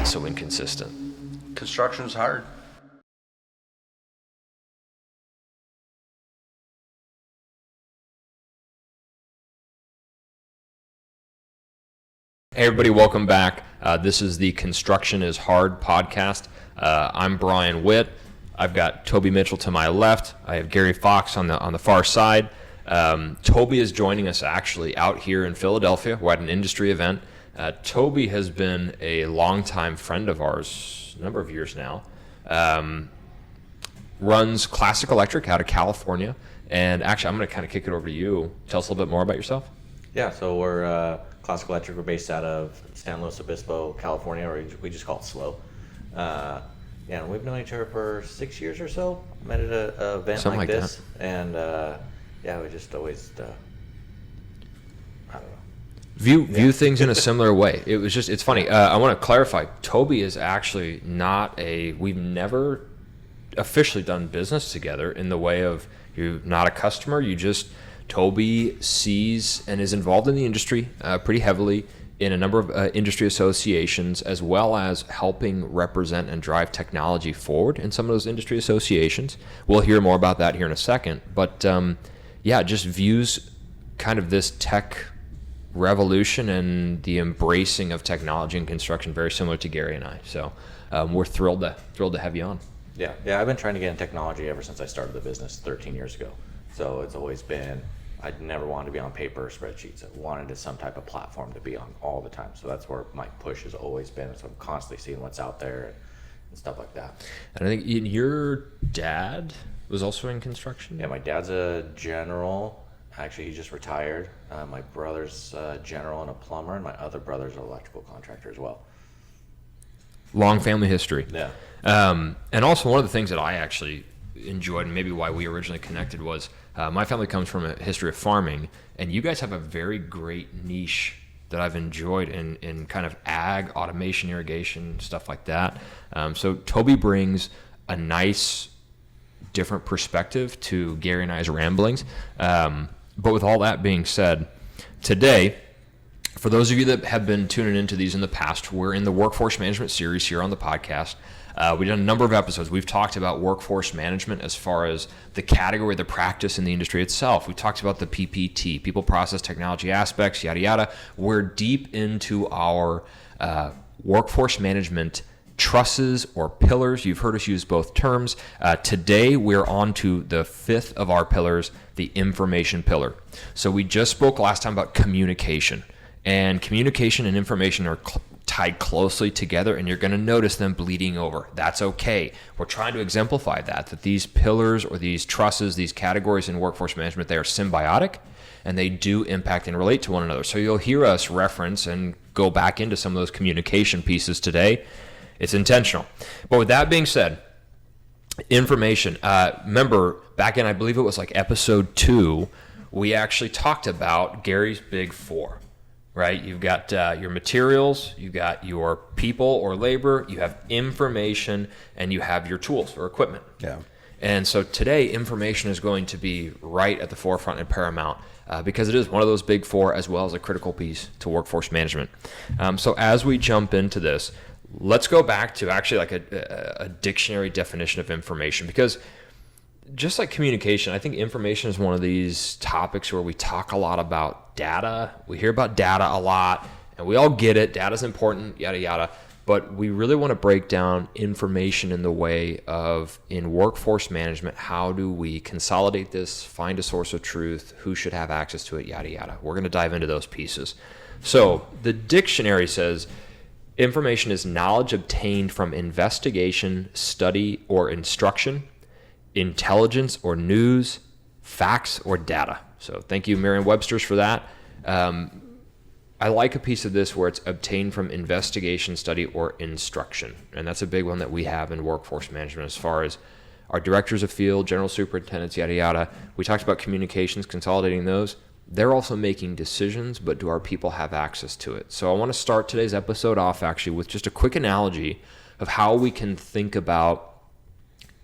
so inconsistent? Construction's hard. Hey everybody, welcome back. This is the Construction is Hard podcast. I'm Brian Witt. I've got Toby Mitchell to my left. I have Gary Fox on the far side. Toby is joining us actually out here in Philadelphia. We're at an industry event. Toby has been a longtime friend of ours, a number of years now. Runs Classic Electric out of California. And actually, I'm going to kind of kick it over to you. Tell us a little bit more about yourself. Yeah, so we're Classic Electric. We're based out of San Luis Obispo, California, or we just call it SLO. And we've known each other for 6 years or so. Met at an event Something like this, that. And we just always, I don't know. View things in a similar way. It's funny. I want to clarify. Toby is actually we've never officially done business together in the way of you're not a customer. Toby sees and is involved in the industry pretty heavily in a number of industry associations, as well as helping represent and drive technology forward in some of those industry associations. We'll hear more about that here in a second. But just views kind of this tech revolution and the embracing of technology and construction very similar to Gary and I. So we're thrilled to have you on. Yeah, I've been trying to get in technology ever since I started the business 13 years ago. So it's always been, I'd never wanted to be on paper or spreadsheets. I wanted some type of platform to be on all the time. So that's where my push has always been. So I'm constantly seeing what's out there and stuff like that. And I think your dad was also in construction? Yeah, my dad's a general. Actually, he just retired. My brother's a general and a plumber, and my other brother's an electrical contractor as well. Long family history. Yeah. And also one of the things that I actually enjoyed, and maybe why we originally connected, was my family comes from a history of farming, and you guys have a very great niche that I've enjoyed in kind of ag, automation, irrigation, stuff like that. So Toby brings a nice, different perspective to Gary and I's ramblings. But with all that being said, today, for those of you that have been tuning into these in the past, we're in the workforce management series here on the podcast. We've done a number of episodes. We've talked about workforce management as far as the category, the practice in the industry itself. We talked about the PPT, people, process, technology aspects, yada, yada. We're deep into our workforce management trusses or pillars. You've heard us use both terms. Today, we're on to the fifth of our pillars, the information pillar. So we just spoke last time about communication. And communication and information are tied closely together, and you're going to notice them bleeding over. That's okay. We're trying to exemplify that these pillars or these trusses, these categories in workforce management, they are symbiotic, and they do impact and relate to one another. So you'll hear us reference and go back into some of those communication pieces today. It's intentional. But with that being said, information. Remember, back in, I believe it was like episode 2, we actually talked about Gary's Big Four. Right? You've got your materials, you've got your people or labor, you have information, and you have your tools or equipment. Yeah. And so today, information is going to be right at the forefront and paramount because it is one of those big four as well as a critical piece to workforce management. So as we jump into this, let's go back to actually like a dictionary definition of information, because just like communication, I think information is one of these topics where we talk a lot about data. We hear about data a lot, and we all get it. Data's important, yada, yada. But we really want to break down information in the way of, in workforce management, how do we consolidate this, find a source of truth, who should have access to it, yada, yada. We're going to dive into those pieces. So the dictionary says information is knowledge obtained from investigation, study, or instruction, intelligence or news, facts or data. So thank you, Merriam-Webster's, for that. I like a piece of this where it's obtained from investigation, study, or instruction. And that's a big one that we have in workforce management as far as our directors of field, general superintendents, yada, yada. We talked about communications, consolidating those. They're also making decisions, but do our people have access to it? So I want to start today's episode off actually with just a quick analogy of how we can think about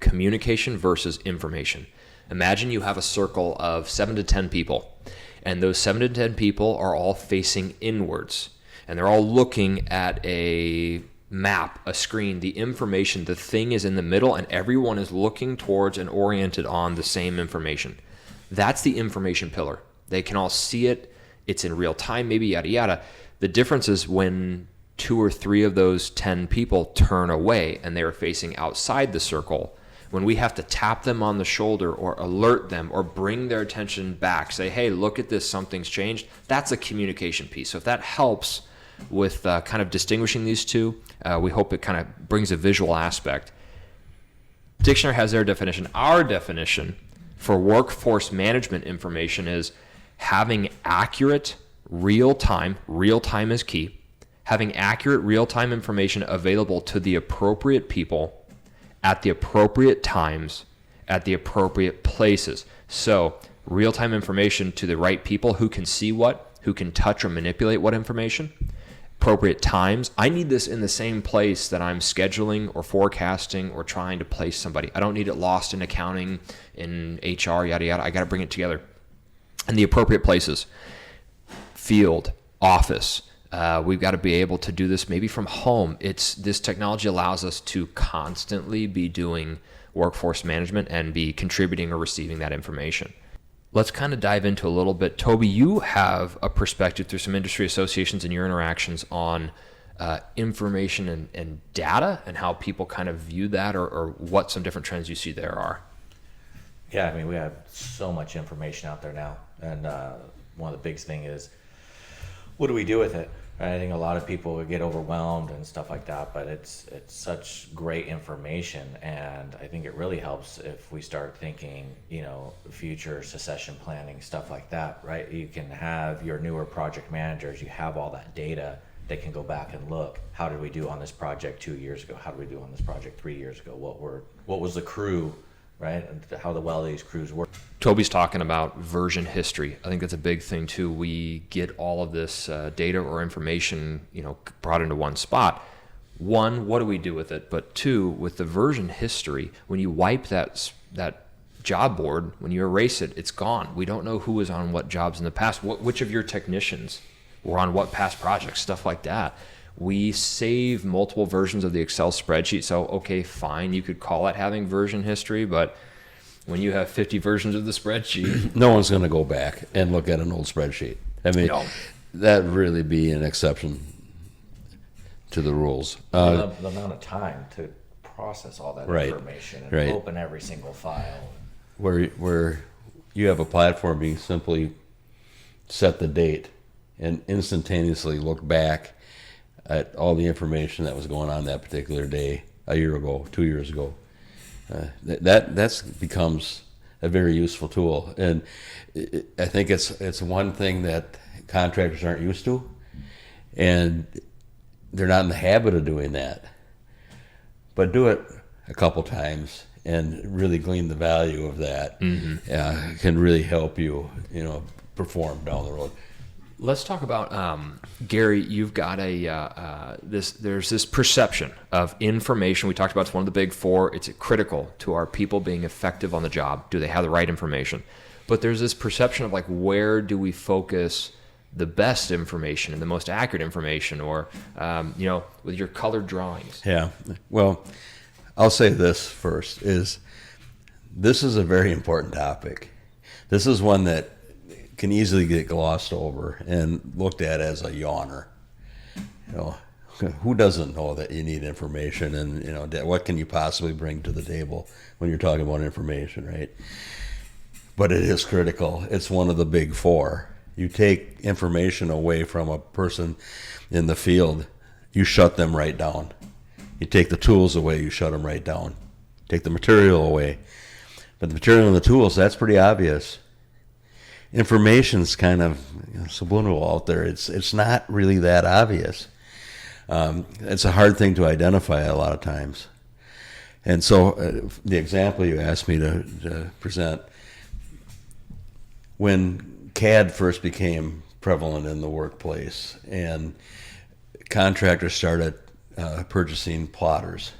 communication versus information. Imagine you have a circle of 7 to 10 people, and those 7 to 10 people are all facing inwards, and they're all looking at a map, a screen, the information, the thing is in the middle, and everyone is looking towards and oriented on the same information. That's the information pillar. They can all see it. It's in real time, maybe, yada, yada. The difference is when 2 or 3 of those 10 people turn away and they are facing outside the circle, when we have to tap them on the shoulder or alert them or bring their attention back, say, hey, look at this, something's changed, that's a communication piece. So if that helps with kind of distinguishing these two, we hope it kind of brings a visual aspect. Dictionary has their definition. Our definition for workforce management information is having accurate real-time is key, having accurate real-time information available to the appropriate people at the appropriate times, at the appropriate places. So real-time information to the right people who can see what, who can touch or manipulate what information, appropriate times. I need this in the same place that I'm scheduling or forecasting or trying to place somebody. I don't need it lost in accounting, in HR, yada, yada. I got to bring it together. And the appropriate places, field, office. We've got to be able to do this maybe from home. This technology allows us to constantly be doing workforce management and be contributing or receiving that information. Let's kind of dive into a little bit. Toby, you have a perspective through some industry associations and your interactions on information and data and how people kind of view that, or what some different trends you see there are. Yeah, I mean, we have so much information out there now. And one of the big things is, what do we do with it? Right? I think a lot of people would get overwhelmed and stuff like that, but it's such great information, and I think it really helps if we start thinking, future succession planning, stuff like that, right? You can have your newer project managers, you have all that data, they can go back and look, how did we do on this project 2 years ago? How did we do on this project 3 years ago? What was the crew, right? And how well these crews work. Toby's talking about version history. I think that's a big thing too. We get all of this data or information, brought into one spot. One, what do we do with it? But two, with the version history, when you wipe that job board, when you erase it, it's gone. We don't know who was on what jobs in the past, which of your technicians were on what past projects, stuff like that. We save multiple versions of the Excel spreadsheet. So, okay, fine, you could call it having version history, but when you have 50 versions of the spreadsheet, no one's going to go back and look at an old spreadsheet. I mean, that'd really be an exception to the rules. The amount of time to process all that right, information and right. open every single file. Where you have a platform, you simply set the date and instantaneously look back at all the information that was going on that particular day, a year ago, 2 years ago. That becomes a very useful tool, and I think it's one thing that contractors aren't used to, and they're not in the habit of doing that. But do it a couple times and really glean the value of that. Can really help you, perform down the road. Let's talk about Gary. You've got there's this perception of information. We talked about it's one of the big four. It's critical to our people being effective on the job. Do they have the right information? But there's this perception of where do we focus the best information and the most accurate information, or with your colored drawings. Yeah. Well, I'll say this first: this is a very important topic. This is one that can easily get glossed over and looked at as a yawner. Who doesn't know that you need information, and what can you possibly bring to the table when you're talking about information, right? But it is critical. It's one of the big four. You take information away from a person in the field, you shut them right down. You take the tools away, you shut them right down. Take the material away. But the material and the tools, that's pretty obvious. Information's kind of subliminal out there. It's not really that obvious. It's a hard thing to identify a lot of times. And so the example you asked me to present, when CAD first became prevalent in the workplace and contractors started purchasing plotters,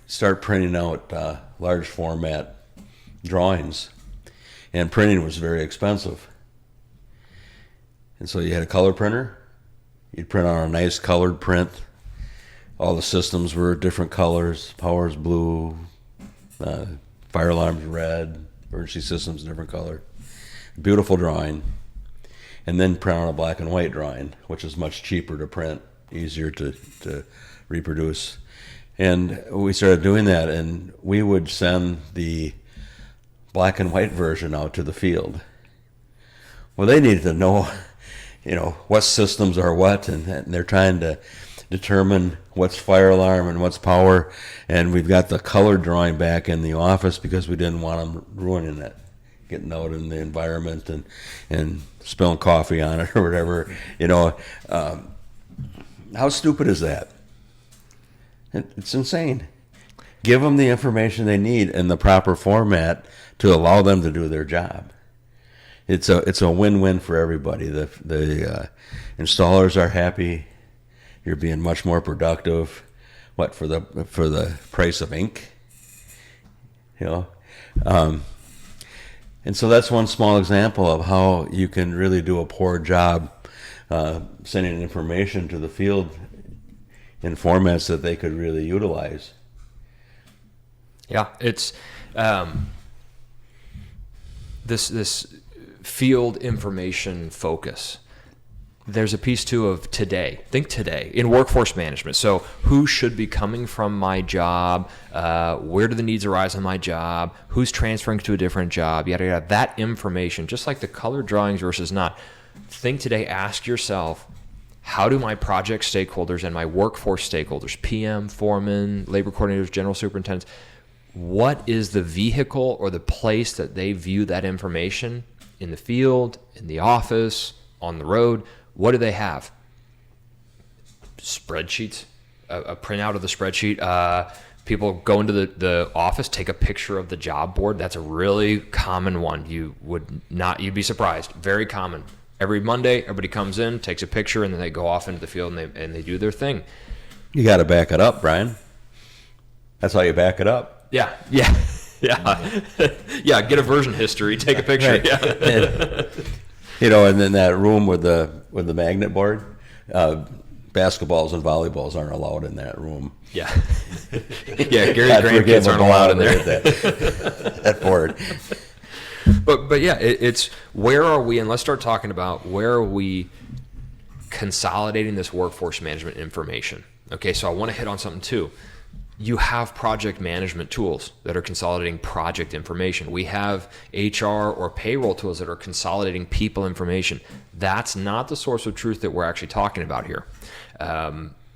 start printing out large format drawings, and printing was very expensive. And so you had a color printer, You'd print on a nice colored print. All the systems were different colors. Power's blue, fire alarm's red, emergency systems different color. Beautiful drawing. And then print on a black and white drawing, which is much cheaper to print, easier to reproduce. And we started doing that, and we would send the black and white version out to the field. Well, they needed to know, what systems are what, and they're trying to determine what's fire alarm and what's power. And we've got the color drawing back in the office because we didn't want them ruining it, getting out in the environment and spilling coffee on it or whatever. How stupid is that? It's insane. Give them the information they need in the proper format to allow them to do their job. It's a win-win for everybody. The installers are happy. You're being much more productive. For the price of ink, and so that's one small example of how you can really do a poor job sending information to the field in formats that they could really utilize. Yeah, it's this field information focus. There's a piece too of today. Think today in workforce management. So who should be coming from my job? Where do the needs arise on my job? Who's transferring to a different job? Yada yada. That information, just like the color drawings versus not. Think today. Ask yourself, how do my project stakeholders and my workforce stakeholders, PM, foremen, labor coordinators, general superintendents, what is the vehicle or the place that they view that information in the field, in the office, on the road? What do they have? Spreadsheets, a printout of the spreadsheet. People go into the office, take a picture of the job board. That's a really common one. You'd be surprised. Very common. Every Monday, everybody comes in, takes a picture, and then they go off into the field and they do their thing. You got to back it up, Brian. That's how you back it up. Yeah. Yeah, get a version history, take a picture. Right. Yeah. And then that room with the magnet board, basketballs and volleyballs aren't allowed in that room. Yeah. Yeah, Gary grandkids aren't allowed in there. That board. But yeah, it's where are we, and let's start talking about where are we consolidating this workforce management information. Okay, so I want to hit on something too. You have project management tools that are consolidating project information. We have HR or payroll tools that are consolidating people information. That's not the source of truth that we're actually talking about here.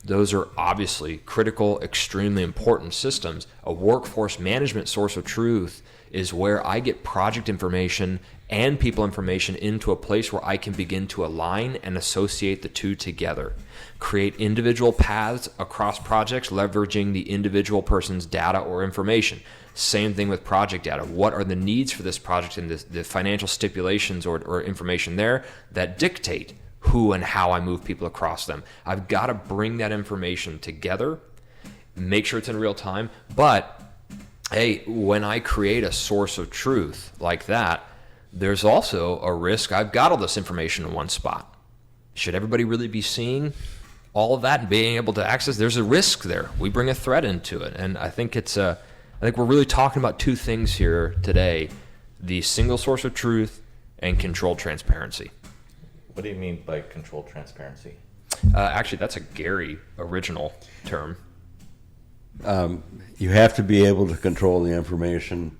Those are obviously critical, extremely important systems. A workforce management source of truth is where I get project information and people information into a place where I can begin to align and associate the two together. Create individual paths across projects, leveraging the individual person's data or information. Same thing with project data. What are the needs for this project and the financial stipulations or information there that dictate who and how I move people across them? I've got to bring that information together, make sure it's in real time. But hey, when I create a source of truth like that, there's also a risk. I've got all this information in one spot. Should everybody really be seeing all of that and being able to access? There's a risk there. We bring a threat into it, and I think I think we're really talking about two things here today: the single source of truth and controlled transparency. What do you mean by controlled transparency? Actually, that's a Gary original term. You have to be able to control the information,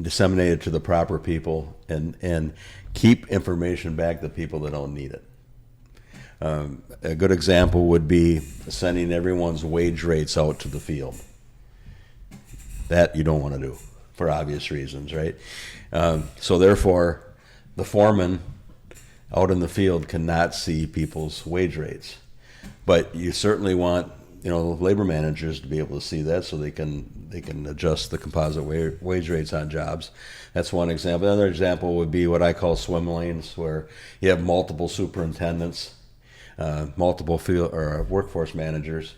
disseminate it to the proper people, and keep information back to people that don't need it. A good example would be sending everyone's wage rates out to the field. That you don't want to do for obvious reasons, right? So therefore, the foreman out in the field cannot see people's wage rates. But you certainly want labor managers to be able to see that so they can adjust the composite wage rates on jobs. That's one example. Another example would be what I call swim lanes, where you have multiple superintendents, multiple field or workforce managers.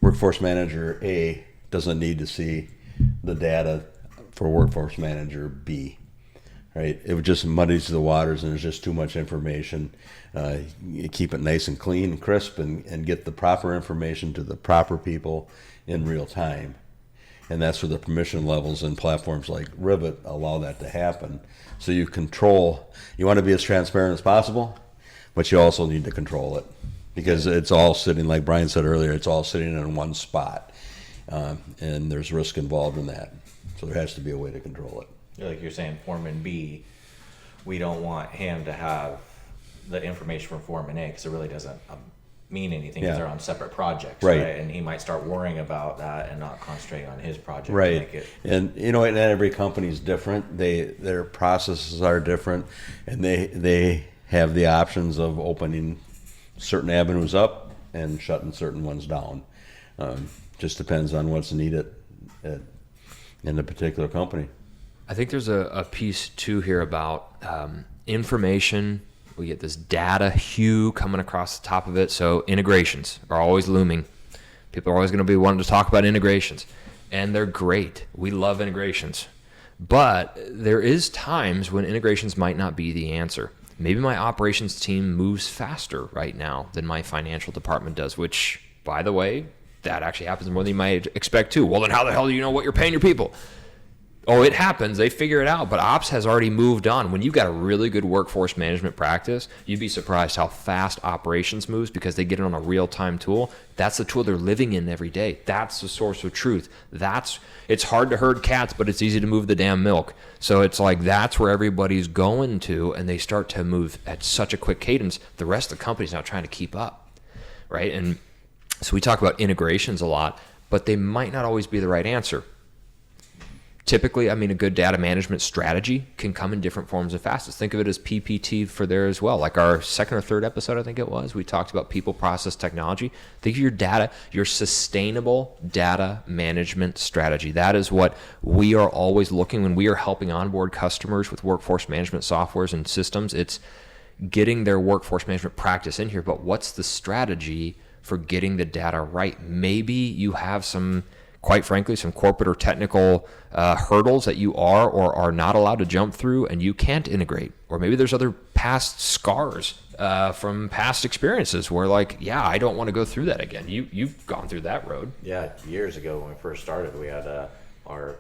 Workforce manager A doesn't need to see the data for workforce manager B. right? It just muddies the waters, and there's just too much information. You keep it nice and clean and crisp, and get the proper information to the proper people in real time. And that's where the permission levels and platforms like Rivet allow that to happen. So you want to be as transparent as possible, but you also need to control it, because it's all sitting, like Brian said earlier, it's all sitting in one spot. And there's risk involved in that. So there has to be a way to control it. Like you're saying, Foreman B, we don't want him to have the information from Foreman A, because it really doesn't mean anything, because they're on separate projects, right? And he might start worrying about that and not concentrating on his project. Right. And and every company is different. Their processes are different, and they have the options of opening certain avenues up and shutting certain ones down. Just depends on what's needed in a particular company. I think there's a piece too here about information. We get this data hue coming across the top of it. So integrations are always looming. People are always going to be wanting to talk about integrations, and they're great. We love integrations, but there is times when integrations might not be the answer. Maybe my operations team moves faster right now than my financial department does, which, by the way, that actually happens more than you might expect too. Well, then how the hell do you know what you're paying your people? Oh, it happens. They figure it out. But ops has already moved on. When you've got a really good workforce management practice, you'd be surprised how fast operations moves, because they get it on a real-time tool. That's the tool they're living in every day. That's the source of truth. It's hard to herd cats, but it's easy to move the damn milk. So it's like that's where everybody's going to, and they start to move at such a quick cadence. The rest of the company's now trying to keep up, right? And so we talk about integrations a lot, but they might not always be the right answer. Typically, a good data management strategy can come in different forms and facets. Think of it as PPT for there as well. Like our second or third episode, I think it was, we talked about people, process, technology. Think of your data, your sustainable data management strategy. That is what we are always looking when we are helping onboard customers with workforce management softwares and systems. It's getting their workforce management practice in here, but what's the strategy for getting the data right? Maybe you have quite frankly, some corporate or technical hurdles that you are or are not allowed to jump through, and you can't integrate. Or maybe there's other past scars from past experiences where, I don't want to go through that again. You've gone through that road. Yeah, years ago when we first started, we had our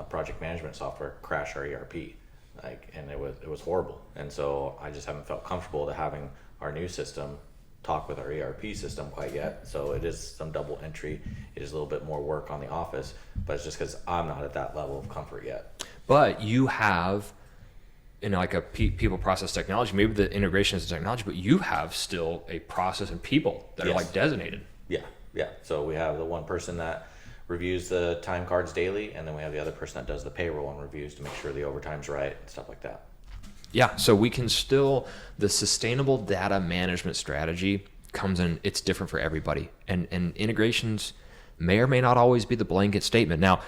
project management software crash our ERP, and it was horrible. And so I just haven't felt comfortable to having our new system talk with our ERP system quite yet. So it is some double entry. It is a little bit more work on the office, but it's just because I'm not at that level of comfort yet. But you have, in a people process technology, maybe the integration is the technology, but you have still a process and people that are designated. Yeah. So we have the one person that reviews the time cards daily, and then we have the other person that does the payroll and reviews to make sure the overtime's right and stuff like that. Yeah, so we can still, the sustainable data management strategy comes in, it's different for everybody. And integrations may or may not always be the blanket statement. Now,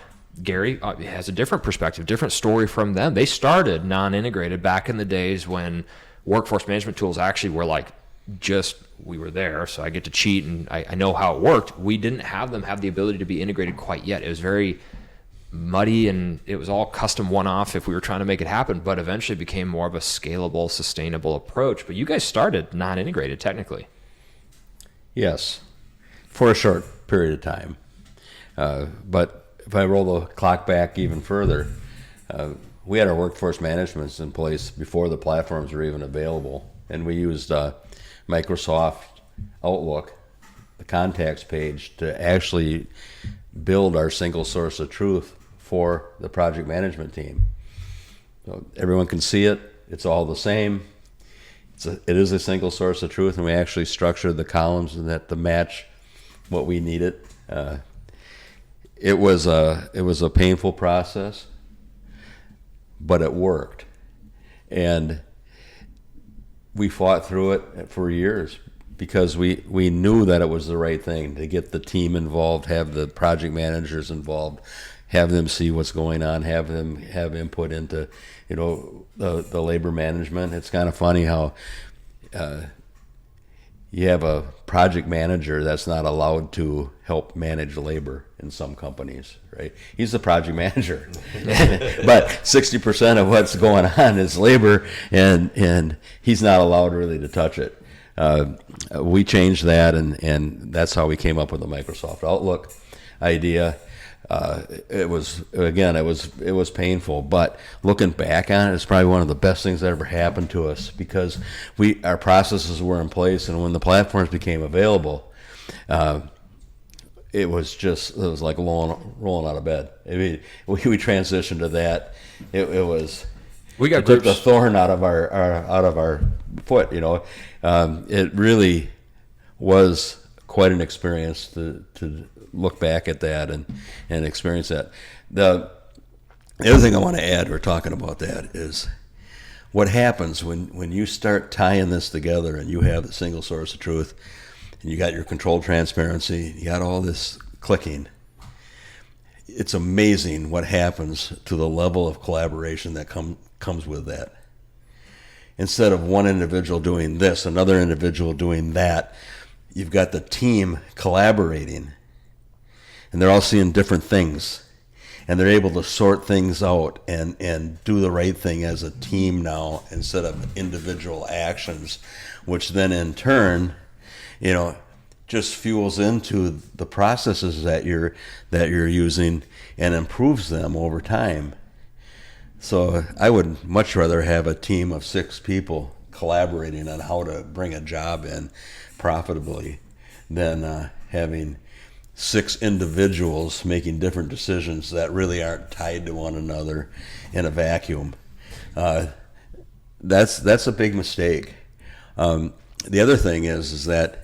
Gary has a different perspective, different story from them. They started non-integrated back in the days when workforce management tools actually were we were there, so I get to cheat and I know how it worked. We didn't have them have the ability to be integrated quite yet. It was very muddy, and it was all custom one-off if we were trying to make it happen, but eventually became more of a scalable, sustainable approach. But you guys started non-integrated technically. Yes, for a short period of time. But if I roll the clock back even further, we had our workforce management in place before the platforms were even available, and we used Microsoft Outlook, the contacts page, to actually build our single source of truth for the project management team. So everyone can see it. It's all the same. It is a single source of truth, and we actually structured the columns and that to match what we needed. It was a painful process, but it worked, and we fought through it for years because we knew that it was the right thing to get the team involved, have the project managers involved, have them see what's going on, have them have input into, the labor management. It's kind of funny how you have a project manager that's not allowed to help manage labor in some companies, right? He's the project manager, but 60% of what's going on is labor, and he's not allowed really to touch it. We changed that, and that's how we came up with the Microsoft Outlook idea. It was painful, but looking back on it, it's probably one of the best things that ever happened to us, because our processes were in place, and when the platforms became available, it was like rolling out of bed. I mean, we transitioned to that. It took the thorn out of our foot. It really was quite an experience to look back at that and experience that. The other thing I want to add, we're talking about that, is what happens when you start tying this together and you have the single source of truth, and you got your controlled transparency, you got all this clicking. It's amazing what happens to the level of collaboration that comes with that. Instead of one individual doing this, another individual doing that, you've got the team collaborating, and they're all seeing different things, and they're able to sort things out and do the right thing as a team now, instead of individual actions, which then in turn, just fuels into the processes that you're using and improves them over time. So I would much rather have a team of 6 people collaborating on how to bring a job in profitably than having 6 individuals making different decisions that really aren't tied to one another in a vacuum. That's a big mistake. The other thing is that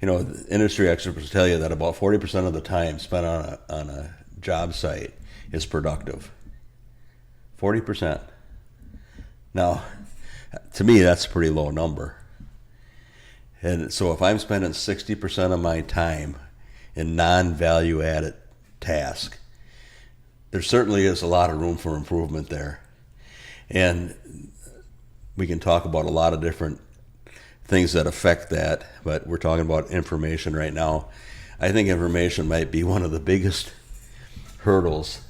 industry experts tell you that about 40% of the time spent on a job site is productive. 40%. Now, to me, that's a pretty low number. And so if I'm spending 60% of my time in non-value added tasks, there certainly is a lot of room for improvement there. And we can talk about a lot of different things that affect that, but we're talking about information right now. I think information might be one of the biggest hurdles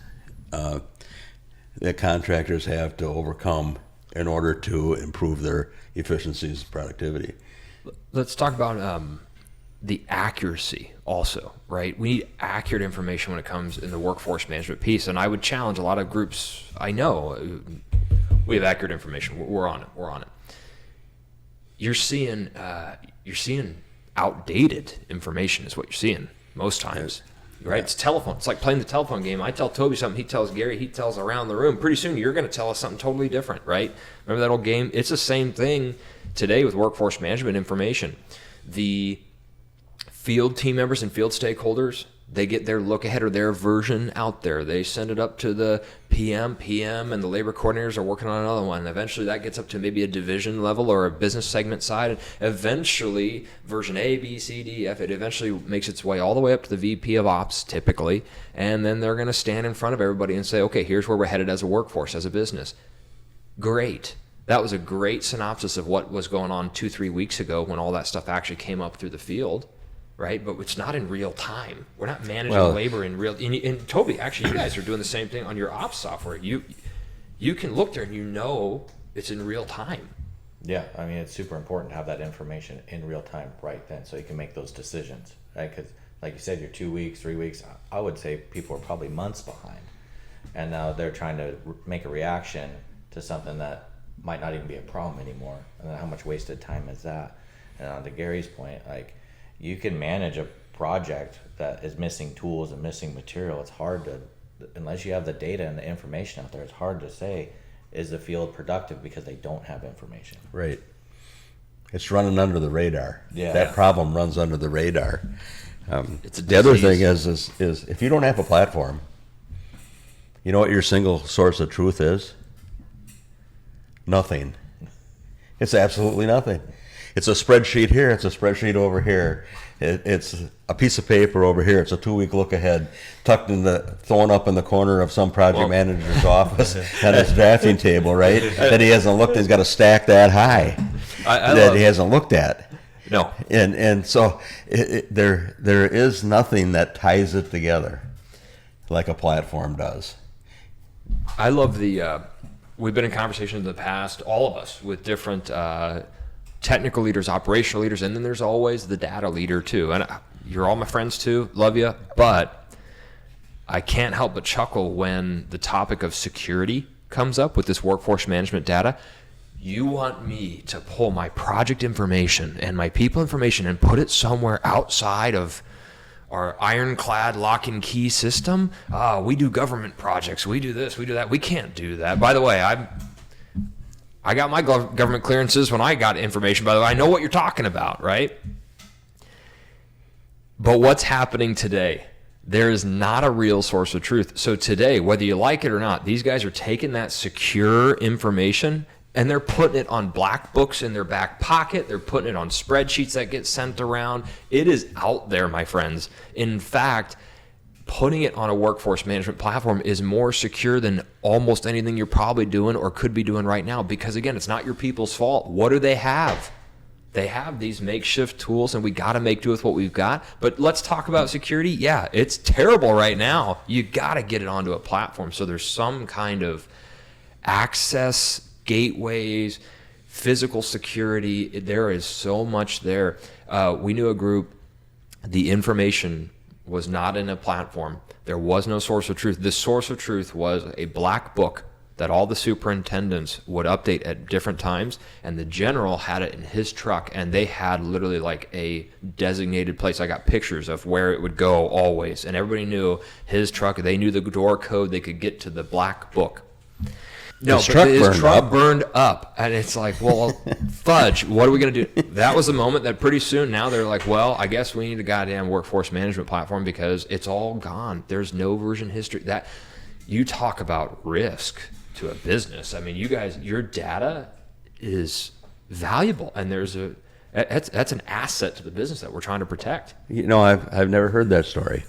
that contractors have to overcome in order to improve their efficiencies and productivity. Let's talk about the accuracy also, right? We need accurate information when it comes in the workforce management piece, and I would challenge a lot of groups. I know we have accurate information. We're on it. You're seeing outdated information is what you're seeing most times, right? Yeah. It's telephone. It's like playing the telephone game. I tell Toby something, he tells Gary, he tells around the room. Pretty soon you're going to tell us something totally different, right? Remember that old game? It's the same thing today with workforce management information. The field team members and field stakeholders, they get their look ahead or their version out there. They send it up to the PM, and the labor coordinators are working on another one. And eventually that gets up to maybe a division level or a business segment side. And eventually version A, B, C, D, F, it eventually makes its way all the way up to the VP of Ops typically. And then they're going to stand in front of everybody and say, okay, here's where we're headed as a workforce, as a business. Great. That was a great synopsis of what was going on 2-3 weeks ago when all that stuff actually came up through the field. Right, but it's not in real time. We're not managing labor in real. And Toby, actually, you guys are doing the same thing on your ops software. You can look there and it's in real time. Yeah, I mean, it's super important to have that information in real time right then, so you can make those decisions. Right, because like you said, you're 2 weeks, 3 weeks. I would say people are probably months behind, and now they're trying to make a reaction to something that might not even be a problem anymore. And then how much wasted time is that? And on to Gary's point, like, you can manage a project that is missing tools and missing material. It's hard to, unless you have the data and the information out there, it's hard to say, is the field productive because they don't have information. Right. It's running under the radar. Yeah. That problem runs under the radar. It's a the other disease. thing is if you don't have a platform, you know what your single source of truth is? Nothing. It's absolutely nothing. It's a spreadsheet here. It's a spreadsheet over here. It's a piece of paper over here. It's a 2-week look ahead, thrown up in the corner of some project manager's office on his drafting table, right? That he hasn't looked. He's got a stack that high that he hasn't looked at. No. And so there is nothing that ties it together like a platform does. I love we've been in conversations in the past, all of us, with different technical leaders, operational leaders, and then there's always the data leader too. And you're all my friends too, love you, but I can't help but chuckle when the topic of security comes up with this workforce management data. You want me to pull my project information and my people information and put it somewhere outside of our ironclad lock and key system? We do government projects. We do this, we do that. We can't do that. By the way, I got my government clearances when I got information. By the way, I know what you're talking about, right? But what's happening today? There is not a real source of truth. So today, whether you like it or not, these guys are taking that secure information and they're putting it on black books in their back pocket. They're putting it on spreadsheets that get sent around. It is out there, my friends. In fact, putting it on a workforce management platform is more secure than almost anything you're probably doing or could be doing right now. Because again, it's not your people's fault. What do they have? They have these makeshift tools, and we got to make do with what we've got. But let's talk about security. Yeah, it's terrible right now. You got to get it onto a platform. So there's some kind of access, gateways, physical security. There is so much there. We knew a group, the information was not in a platform. There was no source of truth. The source of truth was a black book that all the superintendents would update at different times, and the general had it in his truck, and they had literally like a designated place. I got pictures of where it would go always, and everybody knew his truck. They knew the door code. They could get to the black book. No, his truck burned up, and it's like, well, fudge, what are we going to do? That was the moment that pretty soon now they're like, well, I guess we need a goddamn workforce management platform because it's all gone. There's no version history. That you talk about risk to a business. I mean, you guys, your data is valuable, and that's an asset to the business that we're trying to protect. You know, I've never heard that story.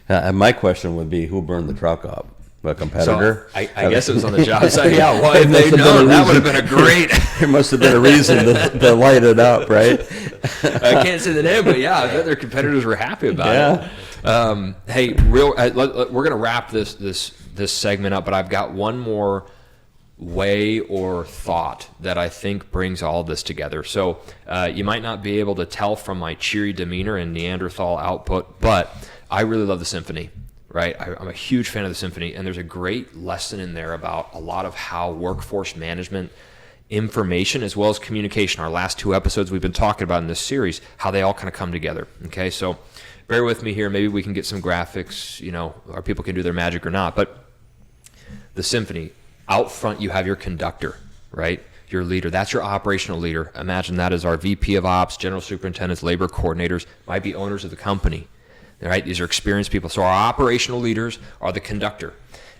My question would be, who burned the truck up? A competitor? So I guess it was on the job site. Yeah, well, if they'd known, that would have been a great... There must have been a reason to light it up, right? I can't say the name, but yeah, I bet their competitors were happy about it. Hey, we're going to wrap this segment up, but I've got one more way or thought that I think brings all this together. So you might not be able to tell from my cheery demeanor and Neanderthal output, but I really love the symphony. Right, I'm a huge fan of the symphony, and there's a great lesson in there about a lot of how workforce management, information, as well as communication, our last 2 episodes we've been talking about in this series, how they all kind of come together. Okay, so bear with me here. Maybe we can get some graphics, or people can do their magic or not. But the symphony, out front you have your conductor, right? Your leader. That's your operational leader. Imagine that as our VP of Ops, general superintendents, labor coordinators, might be owners of the company. Right? These are experienced people. So our operational leaders are the conductor.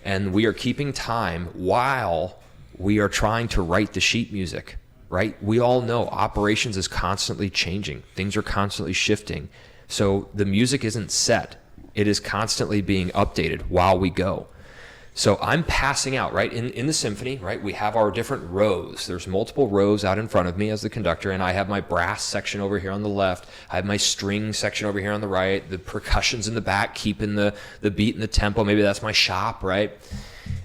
And we are keeping time while we are trying to write the sheet music. Right? We all know operations is constantly changing. Things are constantly shifting. So the music isn't set. It is constantly being updated while we go. So I'm passing out, right? In the symphony, right? We have our different rows. There's multiple rows out in front of me as the conductor, and I have my brass section over here on the left. I have my string section over here on the right. The percussion's in the back, keeping the beat and the tempo. Maybe that's my shop, right?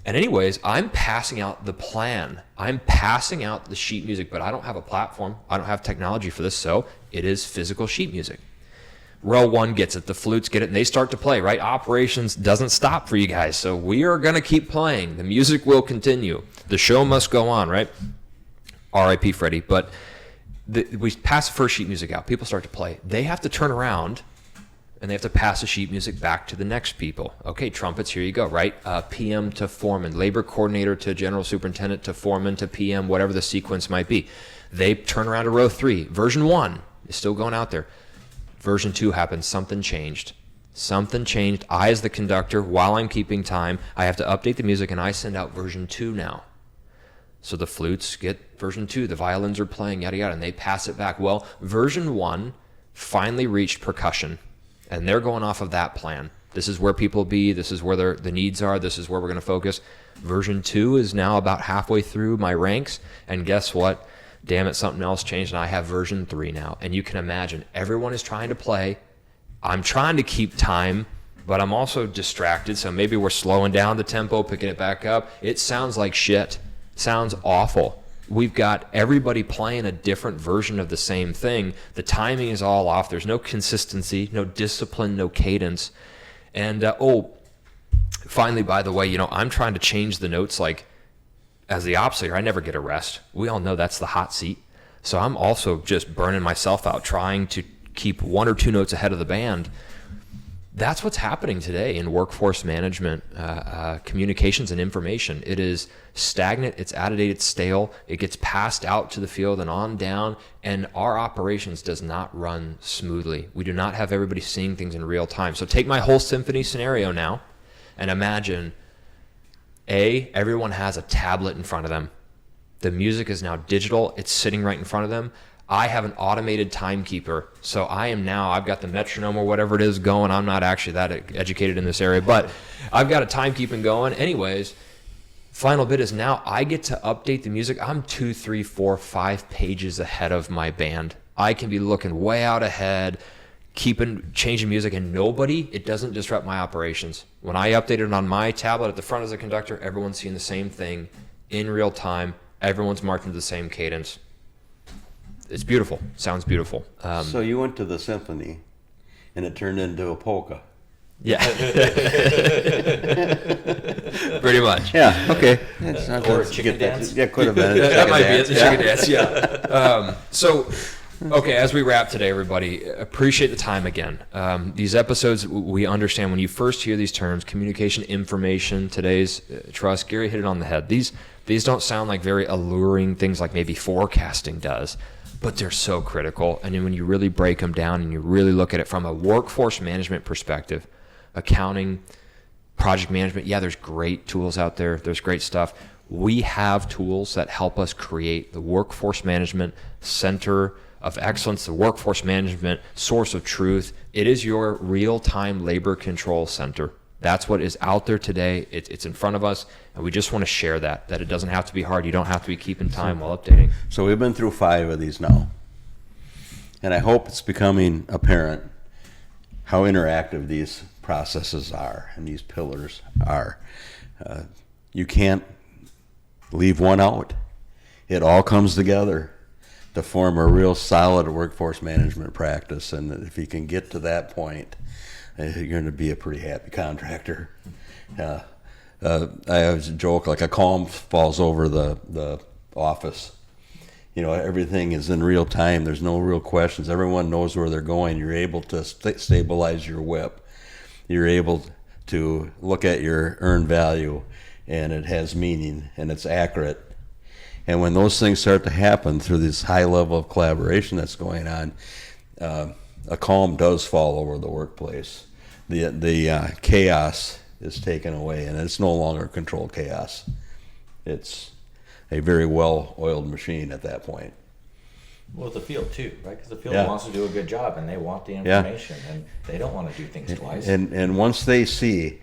And anyways, I'm passing out the plan. I'm passing out the sheet music, but I don't have a platform. I don't have technology for this, so it is physical sheet music. Row 1 gets it, the flutes get it, and they start to play, right? Operations doesn't stop for you guys, so we are going to keep playing. The music will continue. The show must go on, right? R.I.P. Freddie. But we pass the first sheet music out. People start to play. They have to turn around, and they have to pass the sheet music back to the next people. Okay, trumpets, here you go, right? PM to foreman, labor coordinator to general superintendent to foreman to PM, whatever the sequence might be. They turn around to row 3. Version 1 is still going out there. Version 2 happens. Something changed. Something changed. I, as the conductor, while I'm keeping time, I have to update the music, and I send out version 2 now. So the flutes get version 2. The violins are playing, yada, yada, and they pass it back. Well, version 1 finally reached percussion, and they're going off of that plan. This is where people be. This is where the needs are. This is where we're going to focus. Version 2 is now about halfway through my ranks, and guess what? damn it, something else changed, and I have version 3 now. And you can imagine everyone is trying to play. I'm trying to keep time, but I'm also distracted. So maybe we're slowing down the tempo, picking it back up. It sounds like shit. Sounds awful. We've got everybody playing a different version of the same thing. The timing is all off. There's no consistency, no discipline, no cadence. And, finally, by the way, I'm trying to change the notes like as the operator. I never get a rest. We all know that's the hot seat. So I'm also just burning myself out trying to keep 1 or 2 notes ahead of the band. That's what's happening today in workforce management, communications and information. It is stagnant, it's outdated, it's stale. It gets passed out to the field and on down, and our operations does not run smoothly. We do not have everybody seeing things in real time. So take my whole symphony scenario now and imagine, everyone has a tablet in front of them. The music is now digital. It's sitting right in front of them. I have an automated timekeeper. So I've got the metronome or whatever it is going. I'm not actually that educated in this area, but I've got a timekeeping going. Anyways, final bit is now I get to update the music. I'm 2, 3, 4, 5 pages ahead of my band. I can be looking way out ahead, changing music, and it doesn't disrupt my operations. When I update it on my tablet at the front as a conductor, everyone's seeing the same thing in real time. Everyone's marching to the same cadence. It's beautiful. Sounds beautiful. So you went to the symphony, and it turned into a polka. Yeah. Pretty much. Yeah. Okay. Or a chicken dance. Yeah, could have been. That might be it. The chicken dance. Yeah. Okay, as we wrap today, everybody, appreciate the time again. These episodes, we understand when you first hear these terms, communication, information, today's trust. Gary hit it on the head. These don't sound like very alluring things like maybe forecasting does, but they're so critical. And then when you really break them down and you really look at it from a workforce management perspective, accounting, project management, there's great tools out there. There's great stuff. We have tools that help us create the workforce management center of excellence, the workforce management source of truth. It is your real-time labor control center. That's what is out there today. It's in front of us, and we just want to share that it doesn't have to be hard. You don't have to be keeping time while updating. So we've been through 5 of these now, and I hope it's becoming apparent how interactive these processes are and these pillars are. You can't leave one out. It all comes together to form a real solid workforce management practice, and if you can get to that point, you're going to be a pretty happy contractor. I always joke, like a calm falls over the office. Everything is in real time. There's no real questions. Everyone knows where they're going. You're able to stabilize your whip. You're able to look at your earned value, and it has meaning, and it's accurate. And when those things start to happen through this high level of collaboration that's going on, a calm does fall over the workplace. The chaos is taken away, and it's no longer controlled chaos. It's a very well-oiled machine at that point. Well, the field too, right? Because the field Yeah. wants to do a good job, and they want the information, and they don't want to do things twice. And once they see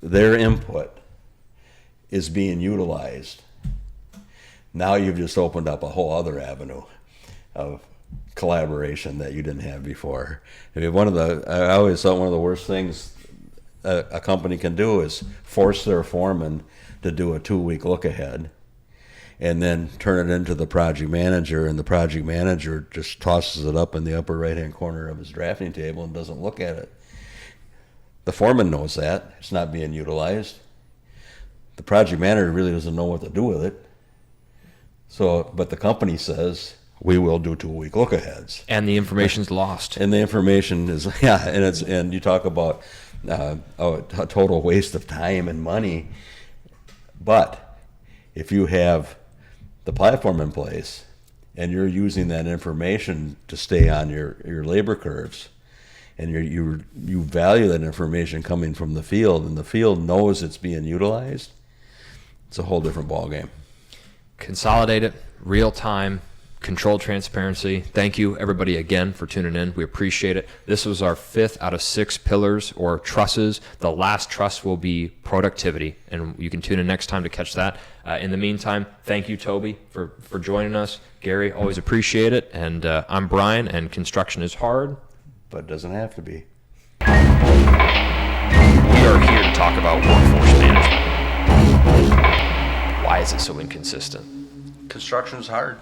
their input is being utilized, now you've just opened up a whole other avenue of collaboration that you didn't have before. I always thought one of the worst things a company can do is force their foreman to do a 2-week look ahead and then turn it into the project manager, and the project manager just tosses it up in the upper right-hand corner of his drafting table and doesn't look at it. The foreman knows that. It's not being utilized. The project manager really doesn't know what to do with it. But the company says, we will do 2-week look-aheads. And the information's lost. And the information is, and you talk about a total waste of time and money. But if you have the platform in place and you're using that information to stay on your labor curves, and you value that information coming from the field, and the field knows it's being utilized, it's a whole different ballgame. Consolidate it, real time, controlled transparency. Thank you, everybody, again for tuning in. We appreciate it. This was our 5th out of 6 pillars or trusses. The last truss will be productivity, and you can tune in next time to catch that. In the meantime, thank you, Toby, for joining us. Gary, always appreciate it. And I'm Brian, and construction is hard. But it doesn't have to be. We are here to talk about workforce management. Why is it so inconsistent? Construction's hard.